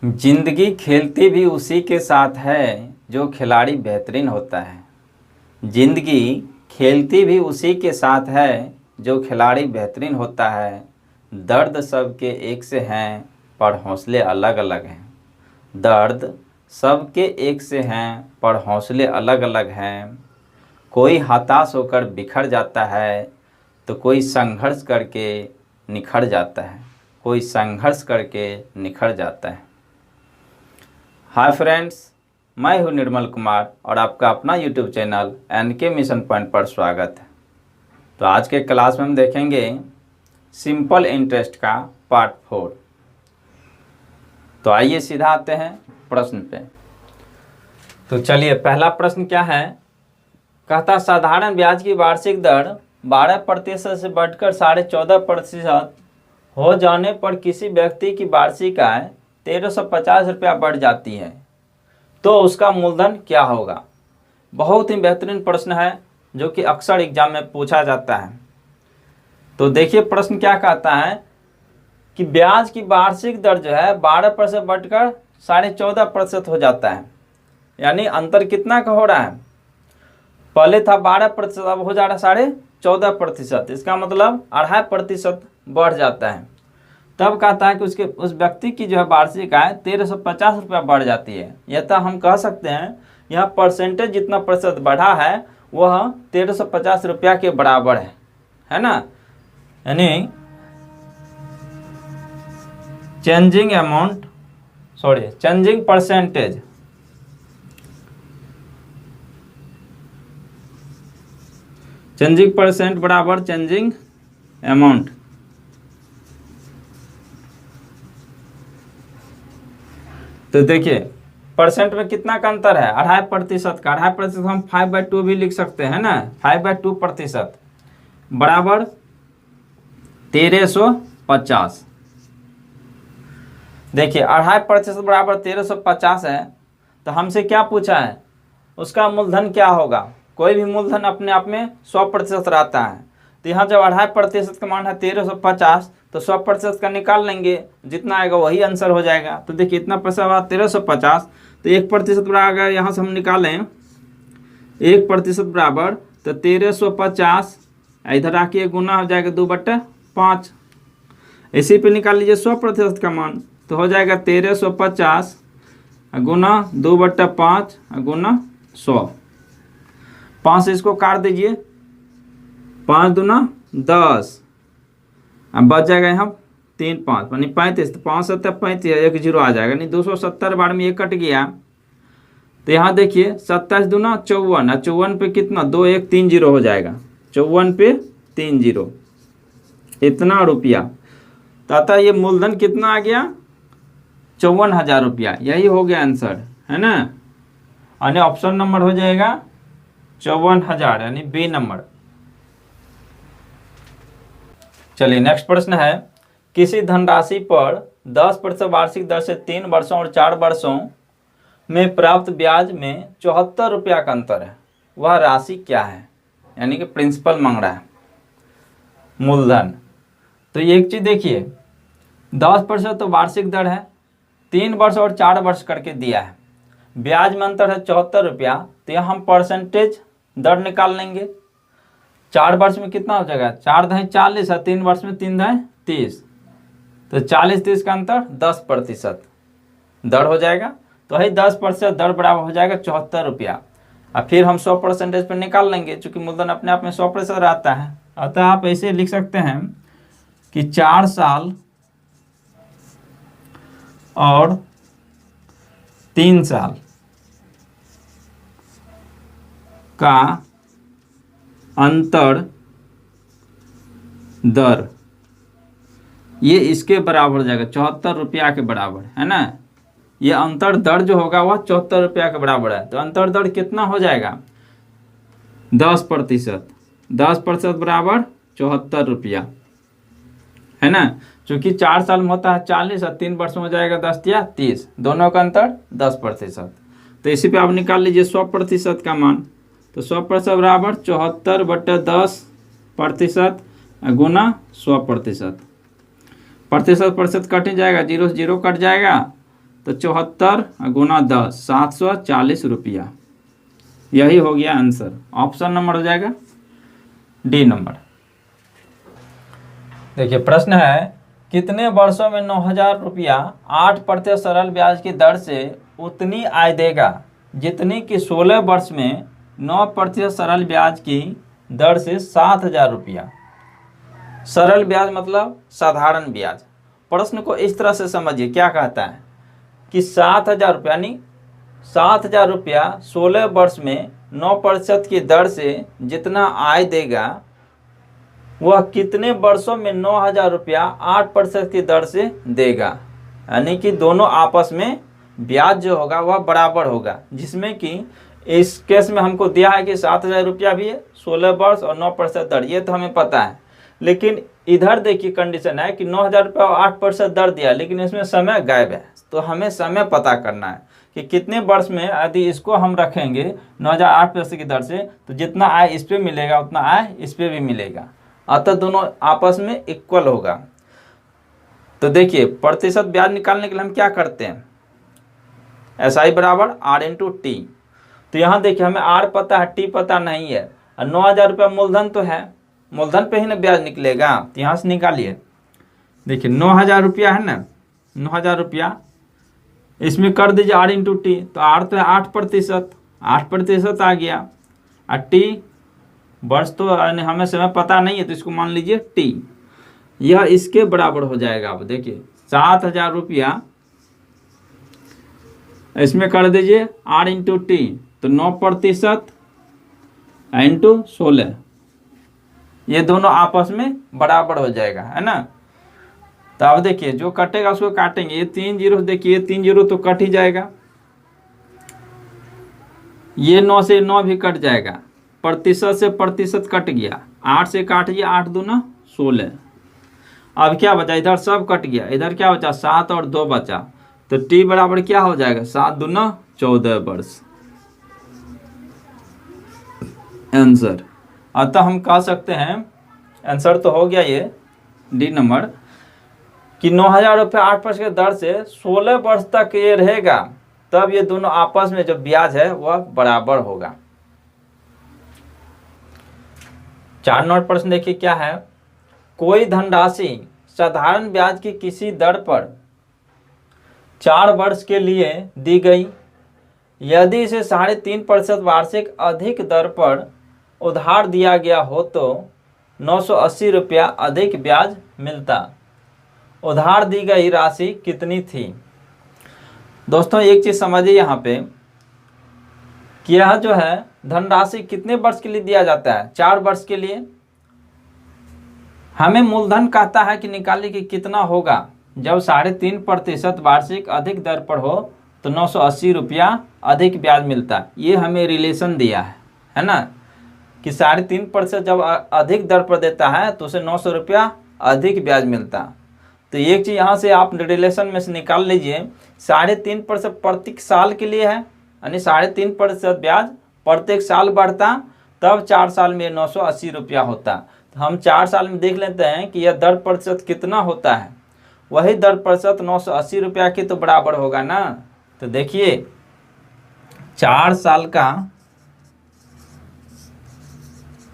जिंदगी खेलती भी उसी के साथ है जो खिलाड़ी बेहतरीन होता है। जिंदगी खेलती भी उसी के साथ है जो खिलाड़ी बेहतरीन होता है। दर्द सबके एक से हैं पर हौसले अलग अलग हैं। दर्द सबके एक से हैं पर हौसले अलग अलग हैं। कोई हताश होकर बिखर जाता है तो कोई संघर्ष करके निखर जाता है। कोई संघर्ष करके निखर जाता है। हाय फ्रेंड्स, मैं हूं निर्मल कुमार और आपका अपना YouTube channel NK mission point पर स्वागत है। तो आज के क्लास में हम देखेंगे सिंपल इंटरेस्ट का पार्ट 4। तो आइए सीधा आते हैं प्रश्न पे। तो चलिए, पहला प्रश्न क्या है। कहता साधारण ब्याज की वार्षिक दर 12% से बढ़कर 14.5% हो जाने पर किसी व्यक्ति की वार्षिक आय 1350 रुपया बढ़ जाती है तो उसका मूलधन क्या होगा। बहुत ही बेहतरीन प्रश्न है जो कि अक्सर एग्जाम में पूछा जाता है। तो देखिए प्रश्न क्या कहता है कि ब्याज की वार्षिक दर जो है 12% बढ़कर 14.5% हो जाता है। यानी अंतर कितना का हो रहा है। पहले था 12%, अब हो जा रहा है 14.5%। इसका मतलब 2.5% बढ़ जाता है। तब कहता है कि उस व्यक्ति की जो है वार्षिक आय 1350 रुपया बढ़ जाती है। यह तो हम कह सकते हैं यहाँ परसेंटेज जितना प्रतिशत बढ़ा है वह 1350 रुपया के बराबर है ना। यानी चेंजिंग परसेंटेज चेंजिंग परसेंट बराबर चेंजिंग अमाउंट। तो देखिए परसेंट में कितना का अंतर है, 2.5% का। 2.5% हम 5/2 भी लिख सकते हैं ना। 5/2% बराबर 1350। देखिए 2.5% बराबर 1350 है। तो हमसे क्या पूछा है, उसका मूलधन क्या होगा। कोई भी मूलधन अपने आप में 100% रहता है। तो यहाँ जब 2.5% का मान है 1350 तो 100% का निकाल लेंगे, जितना आएगा वही आंसर हो जाएगा। तो देखिए इतना पैसा हुआ 1350, तो 1% बराबर यहाँ से हम निकालें 1% बराबर तो 1350, इधर आके गुना हो जाएगा 2/5। इसी पे निकाल लीजिए 100% का मान, तो हो जाएगा 1350 गुना 2/5 गुना 100। 5 से इसको काट दीजिए, 5 दूना 10। अब बच जाएगा यहाँ 3 5 यानी 35। तो 5 7 35, 1 0 आ जाएगा। नहीं 270 बार में ये कट गया। तो यहाँ देखिए 27 दूना 54, 54 पे कितना 2 1 3 0 हो जाएगा। 54 पे 3 0, इतना रुपया। तो अतः ये मूलधन कितना आ गया, 54,000 रुपया। यही हो गया आंसर, है ना। यानी ऑप्शन नंबर हो जाएगा 54,000, यानी बी नंबर। चलिए नेक्स्ट प्रश्न है। किसी धनराशि पर 10% वार्षिक दर से 3 वर्षों और 4 वर्षों में प्राप्त ब्याज में 74 रुपया का अंतर है। वह राशि क्या है। यानी कि प्रिंसिपल मांग रहा है, मूलधन। तो ये एक चीज देखिए, 10% तो वार्षिक दर है, 3 वर्ष और 4 वर्ष करके दिया है। ब्याज में अंतर है 74 रुपया। तो यहाँ हम परसेंटेज दर निकाल लेंगे। 4 वर्ष में कितना हो जाएगा, 4 दहें 40 है, 3 वर्ष में 3 दहें 30। तो 40-30 का अंतर 10% दर हो जाएगा। तो वही 10% दर बराबर हो जाएगा 74 रुपया। और फिर हम 100% पर निकाल लेंगे, चूंकि मूलधन अपने आप में 100% रहता है। अतः आप ऐसे लिख सकते हैं कि 4 साल और 3 साल का अंतर दर ये इसके बराबर हो जाएगा, 74 रुपया के बराबर, है ना। ये अंतर दर जो होगा वह 74 रुपया के बराबर है। तो अंतर दर कितना हो जाएगा, 10%। 10% बराबर 74 रुपया, है ना। क्योंकि 4 साल में होता है 40 और 3 वर्ष में हो जाएगा 10 या 30, दोनों का अंतर 10%। तो इसी पे आप निकाल लीजिए 100% का मान। तो 100% बराबर 74/10% गुना 100%। प्रतिशत कट ही जाएगा, 0 से 0 कट जाएगा। तो 74 गुना 10 740 रुपया। यही हो गया आंसर। ऑप्शन नंबर हो जाएगा डी नंबर। देखिए प्रश्न है, कितने वर्षों में 9,000 रुपया 8% सरल ब्याज की दर से उतनी आय देगा जितनी कि 16 वर्ष में 9% सरल ब्याज की दर से 7,000 रुपया। सरल ब्याज मतलब साधारण ब्याज। प्रश्न को इस तरह से समझिए, क्या कहता है कि 7,000 रुपया यानी 7,000 रुपया 16 वर्ष में 9% की दर से जितना आय देगा वह कितने वर्षों में 9,000 रुपया 8% की दर से देगा। यानी कि दोनों आपस में ब्याज जो होगा वह बराबर होगा, जिसमें कि इस केस में हमको दिया है कि 7,000 रुपया भी है, 16 वर्ष और 9% दर, ये तो हमें पता है। लेकिन इधर देखिए कंडीशन है कि 9,000 रुपया 8% दर दिया, लेकिन इसमें समय गायब है। तो हमें समय पता करना है कि कितने वर्ष में यदि इसको हम रखेंगे 9,000 8% की दर से, तो जितना आय इस पर मिलेगा उतना आय इस पर भी मिलेगा, अतः दोनों आपस में इक्वल होगा। तो देखिए प्रतिशत ब्याज निकालने के लिए हम क्या करते हैं, SI बराबर R इंटू टी। तो यहाँ देखिए हमें R पता है, T पता नहीं है, और 9,000 रुपया मूलधन तो है, मूलधन पे ही ना ब्याज निकलेगा। तो यहाँ से निकालिए, देखिए 9,000 रुपया है ना, 9,000 रुपया इसमें कर दीजिए R इंटू टी। तो R तो है 8%, 8% आ गया, और T वर्ष तो हमें समय पता नहीं है, तो इसको मान लीजिए T। यह इसके बराबर हो जाएगा। अब देखिए 7,000 रुपया इसमें कर दीजिए R इंटू टी, तो 9% इंटू 16, ये दोनों आपस में बराबर हो जाएगा, है ना। तो अब देखिए जो कटेगा उसको काटेंगे, ये 3 जीरो, देखिए 3 जीरो तो कट ही जाएगा, ये 9 से 9 भी कट जाएगा, प्रतिशत से प्रतिशत कट गया, 8 से काटिए, 8 दूना 16। अब क्या बचा, इधर सब कट गया, इधर क्या बचा 7 और 2 बचा, तो T बराबर क्या हो जाएगा 7 दूना 14 वर्ष आंसर। अतः हम कह सकते हैं आंसर तो हो गया ये डी नंबर कि 9,000 रुपये 8% की दर से 16 वर्ष तक ये रहेगा, तब ये दोनों आपस में जो ब्याज है वह बराबर होगा। 4 नंबर प्रश्न देखिए क्या है, कोई धनराशि साधारण ब्याज की किसी दर पर 4 वर्ष के लिए दी गई, यदि इसे 3.5% वार्षिक अधिक दर पर उधार दिया गया हो तो 980 रुपया अधिक ब्याज मिलता। उधार दी गई राशि कितनी थी। दोस्तों एक चीज समझिए यहाँ पे कि यह जो है धनराशि कितने वर्ष के लिए दिया जाता है, 4 वर्ष के लिए। हमें मूलधन कहता है कि निकालिए कि कितना होगा जब 3.5% वार्षिक अधिक दर पर हो तो 980 रुपया अधिक ब्याज मिलता। ये हमें रिलेशन दिया है ना, कि 3.5% जब अधिक दर पर देता है तो उसे 900 रुपया अधिक ब्याज मिलता। तो एक चीज़ यहाँ से आप रिलेशन में से निकाल लीजिए, 3.5% प्रत्येक साल के लिए है, यानी 3.5% ब्याज प्रत्येक साल बढ़ता, तब 4 साल में 980 रुपया होता। तो हम 4 साल में देख लेते हैं कि यह दर प्रतिशत कितना होता है, वही दर प्रतिशत 980 रुपया के तो बराबर होगा ना। तो देखिए 4 साल का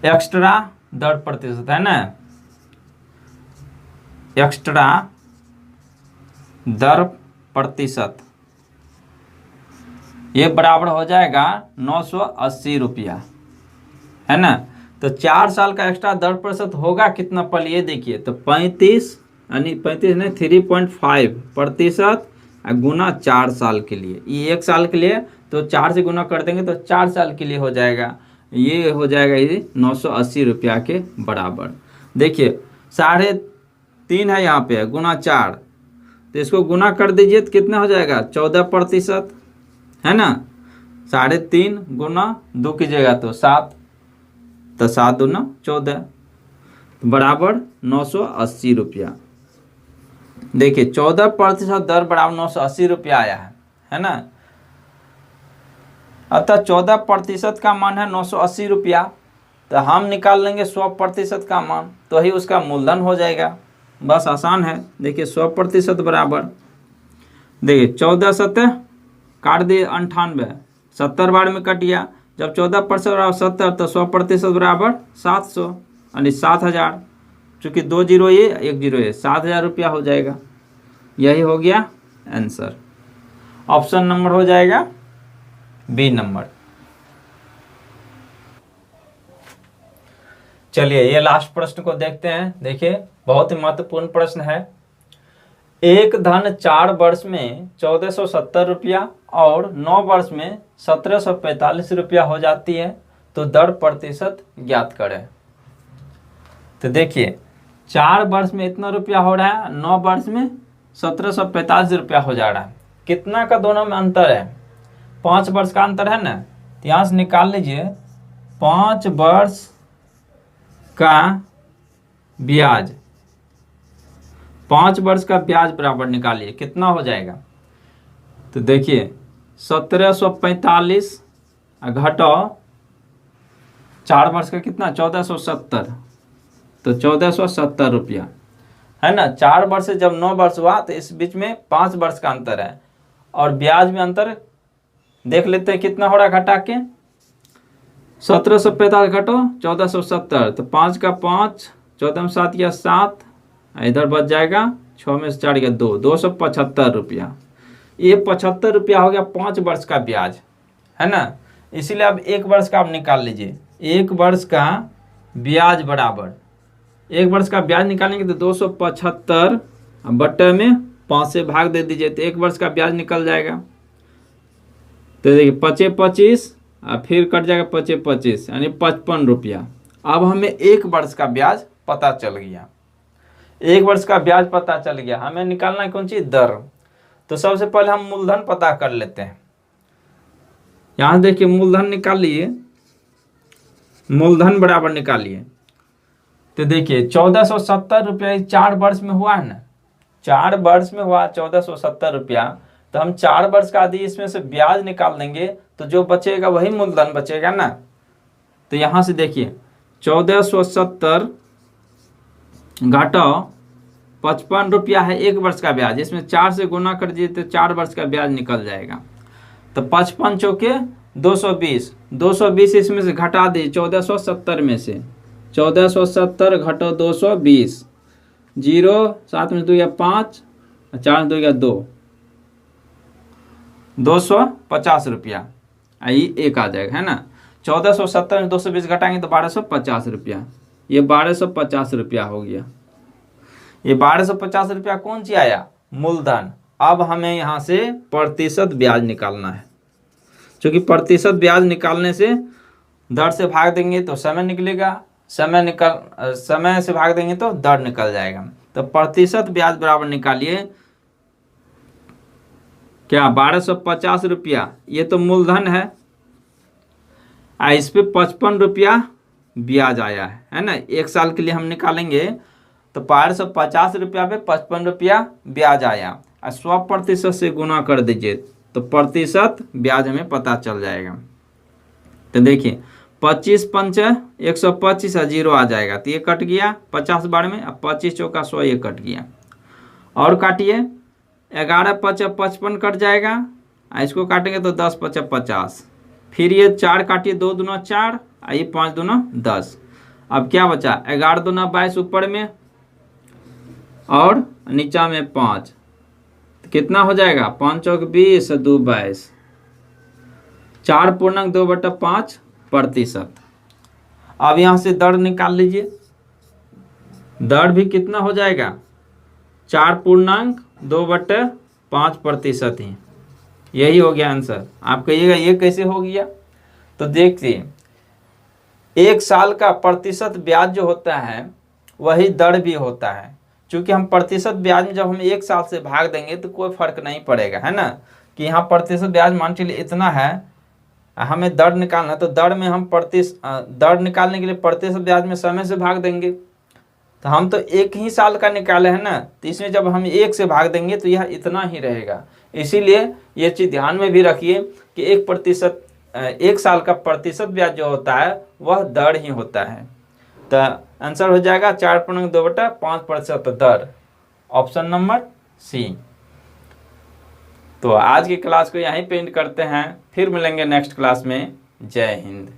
एक्स्ट्रा दर प्रतिशत है ना, एक्स्ट्रा दर प्रतिशत, ये बराबर हो जाएगा 980 रुपया, है ना। तो 4 साल का एक्स्ट्रा दर प्रतिशत होगा कितना, पल ये देखिए, तो 35 यानी 35 नहीं 3.5% गुना 4 साल के लिए। ये 1 साल के लिए तो 4 से गुना कर देंगे तो 4 साल के लिए हो जाएगा, ये हो जाएगा ये 980 रुपया के बराबर। देखिए 3.5 है यहाँ पे गुना 4, तो इसको गुना कर दीजिए तो कितना हो जाएगा 14%, है ना। 3.5 गुना 2 कीजिएगा तो 7, तो 7 दूना 14 बराबर 980 रुपया। देखिए 14% दर बराबर 980 रुपया आया है ना। अतः 14% का मान है 980 रुपया, तो हम निकाल लेंगे 100% का मान, तो ही उसका मूलधन हो जाएगा। बस आसान है। देखिए 100% बराबर देखिए 14 7 काट दिए 98, 70 बार में कट गया। जब 14% बराबर 70 तो 100% बराबर 700 यानी 7000। चूँकि 2 जीरो ये 1 जीरो ये 7000 रुपया हो जाएगा। यही हो गया आंसर। ऑप्शन नंबर हो जाएगा बी नंबर। चलिए ये लास्ट प्रश्न को देखते हैं। देखिए बहुत ही महत्वपूर्ण प्रश्न है। एक धन 4 वर्ष में 1470 रुपया और 9 वर्ष में 1745 रुपया हो जाती है, तो दर प्रतिशत ज्ञात करें। तो देखिए 4 वर्ष में इतना रुपया हो रहा है, 9 वर्ष में 1745 रुपया हो जा रहा है। कितना का दोनों में अंतर है? 5 वर्ष का अंतर है ना। तो यहाँ से निकाल लीजिए 5 वर्ष का ब्याज। 5 वर्ष का ब्याज बराबर निकालिए, कितना हो जाएगा? तो देखिए 1745 घटाओ 4 वर्ष का कितना 1470, तो 1470 रुपया है ना। 4 वर्ष से जब 9 वर्ष हुआ तो इस बीच में 5 वर्ष का अंतर है, और ब्याज में अंतर देख लेते हैं कितना हो रहा है। घटा के 1745 घटो 1470, तो 5 का 5, 14 में 7 या 7, इधर बच जाएगा 6 में से 4 या 2, 275 रुपया। ये 75 रुपया हो गया 5 वर्ष का ब्याज, है ना। इसीलिए अब 1 वर्ष का आप निकाल लीजिए। 1 वर्ष का ब्याज बराबर, 1 वर्ष का ब्याज निकालेंगे तो 275 बट्टे में 5 से भाग दे दीजिए, तो 1 वर्ष का ब्याज निकल जाएगा। तो देखिए 25 25 और फिर कट जाएगा 25 25 यानी 55 रुपया। अब हमें 1 वर्ष का ब्याज पता चल गया। 1 वर्ष का ब्याज पता चल गया, हमें निकालना है कौन सी? दर। तो सबसे पहले हम मूलधन पता कर लेते हैं। यहाँ देखिए मूलधन निकालिए, मूलधन बराबर निकालिए। तो देखिए 1470 रुपया 4 वर्ष में हुआ है ना। 4 वर्ष में हुआ 1470 रुपया, तो हम 4 वर्ष का आदि इसमें से ब्याज निकाल देंगे, तो जो बचेगा वही मूलधन बचेगा ना। तो यहाँ से देखिए 1470 घटाओ 55 रुपया है 1 वर्ष का ब्याज, इसमें 4 से गुना कर दीजिए तो 4 वर्ष का ब्याज निकल जाएगा। तो 55 चौके 220, 220 इसमें से घटा दीजिए 1470 में से। 1470 घटो 220, 0 7 में 2 या 5, 4 में 2 या 2, 250 रुपया आई 1 आ जाएगा, है ना। 1470 में 220 घटाएंगे तो 1250 रुपया। ये 1250 रुपया हो गया। ये 1250 रुपया कौन सी आया? मूलधन। अब हमें यहाँ से प्रतिशत ब्याज निकालना है। क्योंकि प्रतिशत ब्याज निकालने से दर से भाग देंगे तो समय निकलेगा, समय से भाग देंगे तो दर निकल जाएगा। तो प्रतिशत ब्याज बराबर निकालिए क्या? 1250 रुपया, ये तो मूलधन है। इस पे 55 रुपया ब्याज आया है ना। 1 साल के लिए हम निकालेंगे तो 1250 रुपया पे 55 रुपया ब्याज आया, और 100% से गुना कर दीजिए तो प्रतिशत ब्याज हमें पता चल जाएगा। तो देखिए 25 पंच 125 और 0 आ जाएगा, तो ये कट गया 50 बार में। अब 25 चौका 100, ये कट गया। और काटिए 11 5 55 कट जाएगा, इसको काटेंगे तो 10 5 50। फिर ये 4 काटिए, 2 दूना 4, ये 5 दूना 10। अब क्या बचा? 11 दूना 22 ऊपर में और नीचा में 5, तो कितना हो जाएगा? 5 चौक 20, 2 22, 4.2/5%। अब यहाँ से दर निकाल लीजिए। दर भी कितना हो जाएगा? 4.2/5% ही। यही हो गया आंसर। आप कहिएगा ये कैसे हो गया? तो देखिए 1 साल का प्रतिशत ब्याज जो होता है वही दर भी होता है। क्योंकि हम प्रतिशत ब्याज में जब हम 1 साल से भाग देंगे तो कोई फर्क नहीं पड़ेगा, है ना। कि यहाँ प्रतिशत ब्याज मान चलिए इतना है, हमें दर निकालना है, तो दर में हम दर निकालने के लिए प्रतिशत ब्याज में समय से भाग देंगे। तो हम तो 1 ही साल का निकाले हैं ना, तो इसमें जब हम 1 से भाग देंगे तो यह इतना ही रहेगा। इसीलिए ये चीज़ ध्यान में भी रखिए कि 1 साल का प्रतिशत ब्याज जो होता है वह दर ही होता है। तो आंसर हो जाएगा 4.2/5% दर। Option number C. तो आज की क्लास को यहीं पे एंड करते हैं, फिर मिलेंगे नेक्स्ट क्लास में। जय हिंद।